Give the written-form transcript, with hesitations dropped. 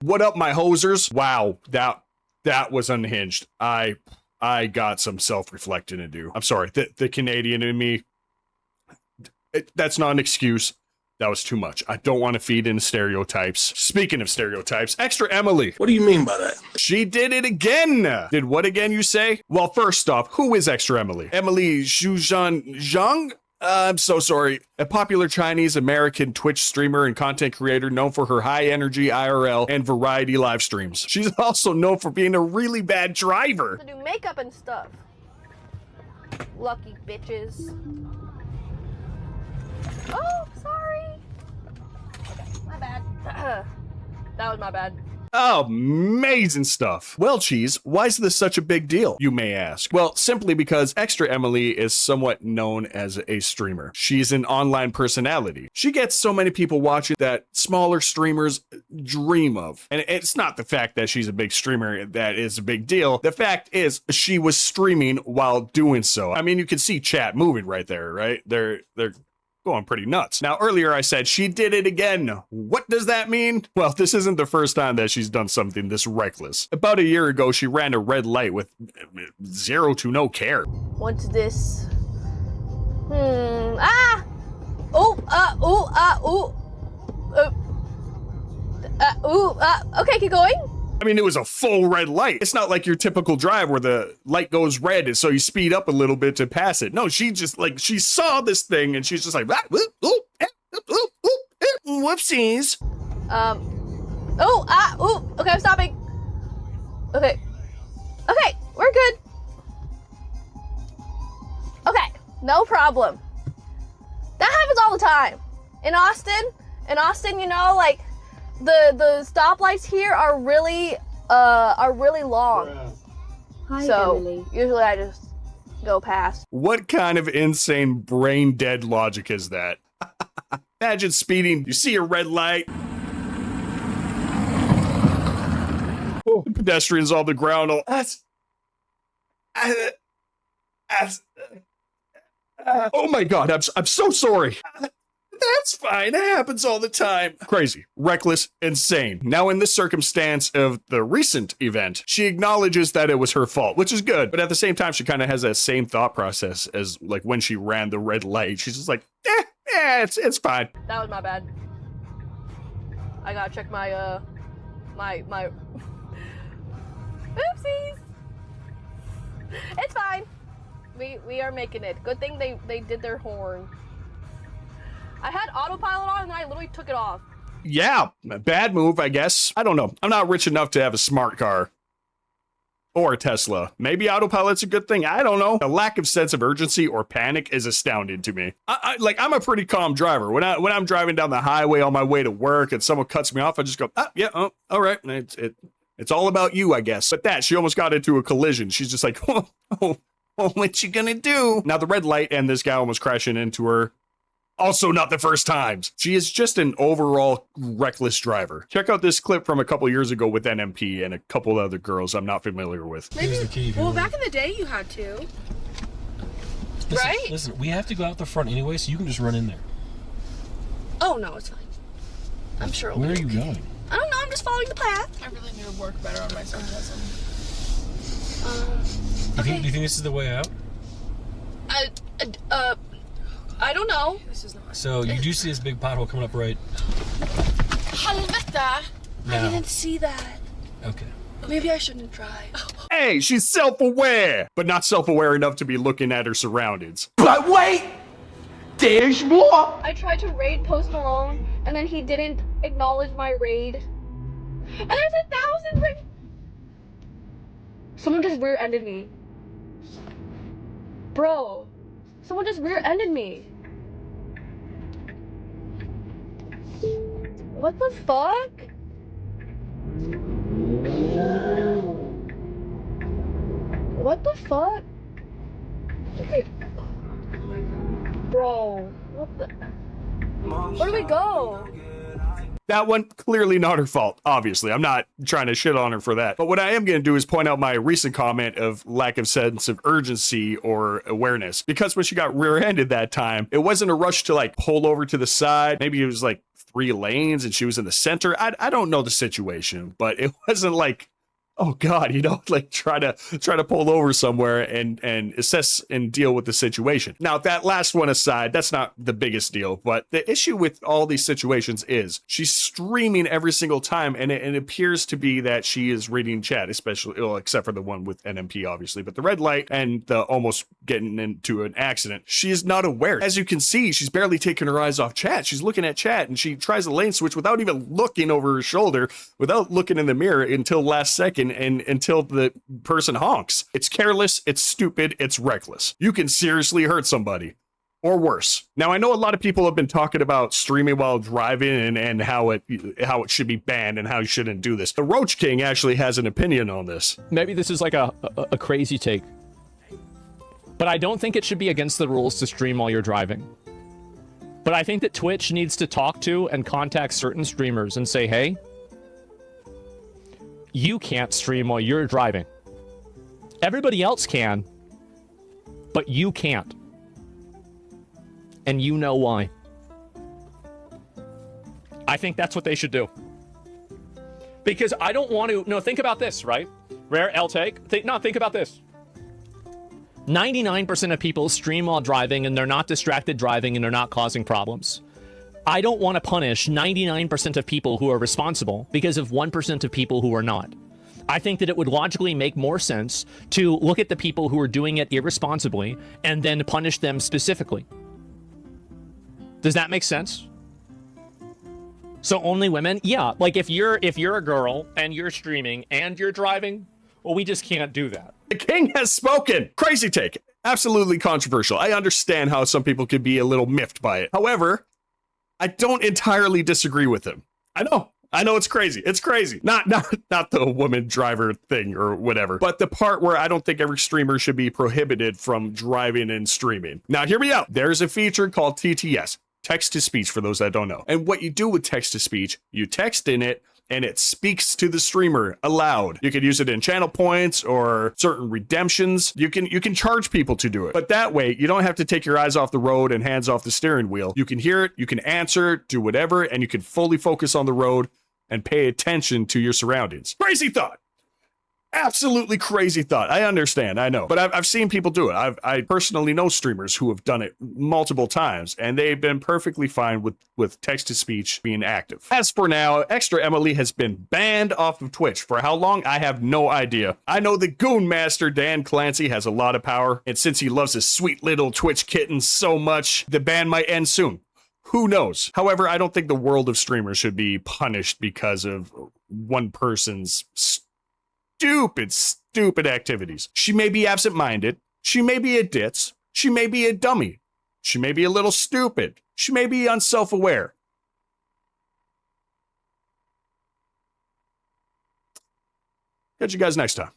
What up, my hosers? Wow, that was unhinged. I got some self-reflecting to do. I'm sorry, the Canadian in me, that's not an excuse. That was too much. I don't want to feed into stereotypes. Speaking of stereotypes, ExtraEmily. What do you mean by that? She did it again. Did what again, you say? Well, first off, who is ExtraEmily? Emily Zhuzhan? I'm so sorry. A popular Chinese American Twitch streamer and content creator known for her high energy IRL and variety live streams. She's also known for being a really bad driver. To do makeup and stuff. Lucky bitches. Oh, sorry. Okay, my bad. That was my bad. Oh, amazing stuff. Well, Cheese, why is this such a big deal, you may ask? Well, simply because ExtraEmily is somewhat known as a streamer. She's an online personality. She gets so many people watching that smaller streamers dream of. And it's not the fact that she's a big streamer that is a big deal. The fact is she was streaming while doing so. I mean, you can see chat moving right there, right? They're going pretty nuts. Now, earlier I said she did it again. What does that mean? Well, this isn't the first time that she's done something this reckless. About a year ago, she ran a red light with zero to no care. What's this? Okay, keep going. I mean, it was a full red light. It's not like your typical drive where the light goes red and so you speed up a little bit to pass it. No, she just she saw this thing and she's just like, whoopsies. Okay, I'm stopping. Okay, we're good. Okay, no problem. That happens all the time. In Austin, you know, like, the stoplights here are really long. Hi, so Emily. usually I just go past. What kind of insane brain dead logic is that? Imagine speeding, you see a red light. Oh, pedestrians on the ground. Oh my God, I'm so sorry. That's fine. It happens all the time. Crazy, reckless, insane. Now, in this circumstance of the recent event, she acknowledges that it was her fault, which is good. But at the same time, she kind of has that same thought process as like when she ran the red light. She's just like, it's fine. That was my bad. I gotta check my my oopsies. It's fine. We are making it. Good thing they did their horn. I had autopilot on and then I literally took it off. Yeah, bad move, I guess. I don't know. I'm not rich enough to have a smart car. Or a Tesla. Maybe autopilot's a good thing. I don't know. The lack of sense of urgency or panic is astounding to me. I'm a pretty calm driver. When I'm driving down the highway on my way to work and someone cuts me off, I just go, all right. It's all about you, I guess. But she almost got into a collision. She's just like, what you gonna do? Now the red light and this guy almost crashing into her. Also not the first times. She is just an overall reckless driver. Check out this clip from a couple years ago with NMP and a couple other girls I'm not familiar with. Maybe, well, back in the day you had to. Right? Listen, we have to go out the front anyway, so you can just run in there. Oh, no, it's fine. I'm sure it'll Where are be you okay. going? I don't know, I'm just following the path. I really need to work better on my sarcasm. Do you think this is the way out? I don't know. This is not. So you do see this big pothole coming up right Helvete! now. I didn't see that. Okay. Maybe I shouldn't drive. Hey, she's self-aware, but not self-aware enough to be looking at her surroundings. But wait! There's more! I tried to raid Post Malone and then he didn't acknowledge my raid. And there's 1,000 raid. Someone just rear-ended me. Bro, someone just rear-ended me. What the fuck? What the fuck? Okay. Bro, what the? Where do we go? That one, clearly not her fault, obviously. I'm not trying to shit on her for that. But what I am going to do is point out my recent comment of lack of sense of urgency or awareness. Because when she got rear-ended that time, it wasn't a rush to like pull over to the side. Maybe it was like 3 lanes and she was in the center. I don't know the situation, but it wasn't like, oh God, like try to pull over somewhere and assess and deal with the situation. Now, that last one aside, that's not the biggest deal, but the issue with all these situations is she's streaming every single time, and it appears to be that she is reading chat, especially, well, except for the one with NMP, obviously, but the red light and the almost getting into an accident, she is not aware. As you can see, she's barely taking her eyes off chat. She's looking at chat, and she tries the lane switch without even looking over her shoulder, without looking in the mirror until last second, and until the person honks. It's careless, it's stupid, it's reckless. You can seriously hurt somebody, or worse. Now, I know a lot of people have been talking about streaming while driving and how it should be banned and how you shouldn't do this. The Roach King actually has an opinion on this. Maybe this is like a crazy take, but I don't think it should be against the rules to stream while you're driving. But I think that Twitch needs to talk to and contact certain streamers and say, hey, you can't stream while you're driving. Everybody else can, but you can't. And you know why. I think that's what they should do. Because I don't want to... No, think about this, right? Rare L-Take. Think about this. 99% of people stream while driving, and they're not distracted driving, and they're not causing problems. I don't want to punish 99% of people who are responsible because of 1% of people who are not. I think that it would logically make more sense to look at the people who are doing it irresponsibly and then punish them specifically. Does that make sense? So only women? Yeah, like if you're a girl and you're streaming and you're driving, well, we just can't do that. The king has spoken. Crazy take. Absolutely controversial. I understand how some people could be a little miffed by it. However, I don't entirely disagree with him. I know it's crazy. It's crazy. Not the woman driver thing or whatever, but the part where I don't think every streamer should be prohibited from driving and streaming. Now, hear me out. There's a feature called TTS, text to speech, for those that don't know. And what you do with text to speech, you text in it, and it speaks to the streamer aloud. You can use it in channel points or certain redemptions. You can charge people to do it. But that way, you don't have to take your eyes off the road and hands off the steering wheel. You can hear it, you can answer, do whatever, and you can fully focus on the road and pay attention to your surroundings. Crazy thought. Absolutely crazy thought. I understand, I know. But I've seen people do it. I personally know streamers who have done it multiple times, and they've been perfectly fine with text-to-speech being active. As for now, ExtraEmily has been banned off of Twitch. For how long? I have no idea. I know the Goon Master Dan Clancy has a lot of power, and since he loves his sweet little Twitch kitten so much, the ban might end soon. Who knows? However, I don't think the world of streamers should be punished because of one person's stupid activities. She may be absent-minded. She may be a ditz. She may be a dummy. She may be a little stupid. She may be unself-aware. Catch you guys next time.